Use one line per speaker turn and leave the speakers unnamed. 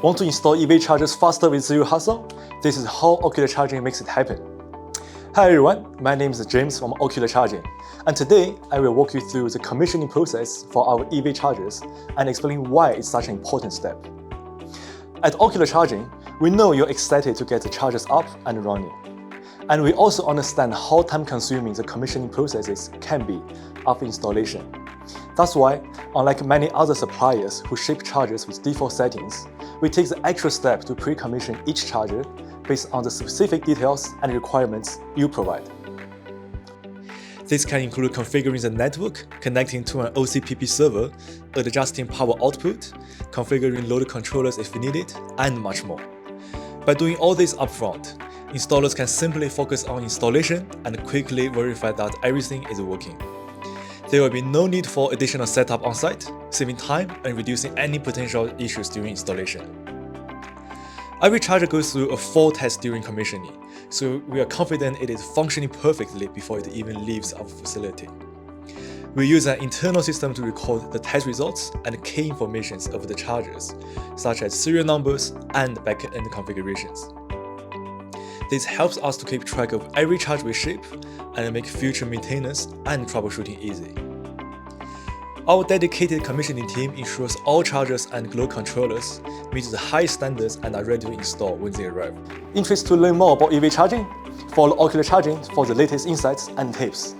Want to install EV chargers faster with zero hassle? This is how Ocular Charging makes it happen. Hi everyone, my name is James from Ocular Charging, and today I will walk you through the commissioning process for our EV chargers and explain why it's such an important step. At Ocular Charging, we know you're excited to get the chargers up and running. And we also understand how time-consuming the commissioning processes can be after installation. That's why, unlike many other suppliers who ship chargers with default settings, we take the extra step to pre-commission each charger based on the specific details and requirements you provide. This can include configuring the network, connecting to an OCPP server, adjusting power output, configuring load controllers if needed, and much more. By doing all this upfront, installers can simply focus on installation and quickly verify that everything is working. There will be no need for additional setup on-site, saving time and reducing any potential issues during installation. Every charger goes through a full test during commissioning, so we are confident it is functioning perfectly before it even leaves our facility. We use an internal system to record the test results and key informations of the chargers, such as serial numbers and back-end configurations. This helps us to keep track of every charge we ship and make future maintenance and troubleshooting easy. Our dedicated commissioning team ensures all chargers and glow controllers meet the highest standards and are ready to install when they arrive. Interested to learn more about EV charging? Follow Ocular Charging for the latest insights and tips.